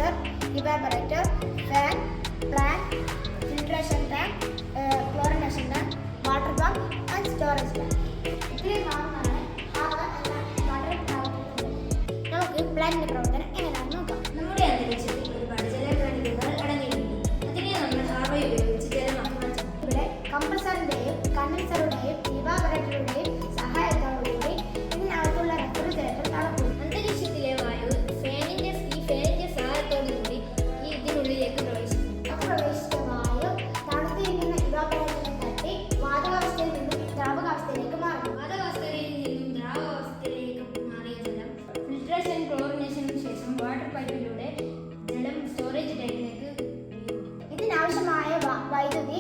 compressor, evaporator, fan, plant, filtration tank, chlorination tank, water pump and storage tank. ഇത്രയും ഭാഗങ്ങളാണ് water പ്രവർത്തനം. നമുക്ക് പ്ലാന്റിന്റെ പ്രവർത്തനം എങ്ങനെയാണെന്ന് നോക്കാം. നമ്മുടെ അന്തരീക്ഷത്തിൽ ഒരുപാട് ജലഘടകങ്ങൾ അടങ്ങിയിരിക്കുന്നു. അതിനെ നമ്മൾ ഹാർവ ഉപയോഗിച്ച് ജലമാക്കി മാറ്റുന്നു. ഇവിടെ കംപ്രസറിന്റെയും കണ്ടൻസറുടെയും ഇവാപറേറ്ററുടെയും സഹായത്തോടുകൂടി ഇതിനകത്തുള്ള റെഫ്രിജറേറ്റർ തണുക്കും. അന്തരീക്ഷത്തിലെ വായു ഫാനിന്റെ സഹായത്തോടുകൂടി ഇതിനുള്ളിലേക്ക് പ്രവേശിക്കുന്നു. പ്രവേശിച്ച വായു തണുത്തിരിക്കുന്ന ഇവാപറേറ്ററിനെ തട്ടി വാതകാവസ്ഥയിൽ നിന്നും ദ്രാവകാവസ്ഥയിലേക്ക് മാറും. വാതകാവസ്ഥയിൽ നിന്നും ദ്രാവകാവസ്ഥയിലേക്ക് മാറിയ ജലം ഫിൽട്രേഷൻ ക്ലോറിനേഷനു ശേഷം വാട്ടർ പൈപ്പിലൂടെ ജലം സ്റ്റോറേജ് ടാങ്കിലേക്ക് ഇതിനാവശ്യമായ വൈദ്യുതി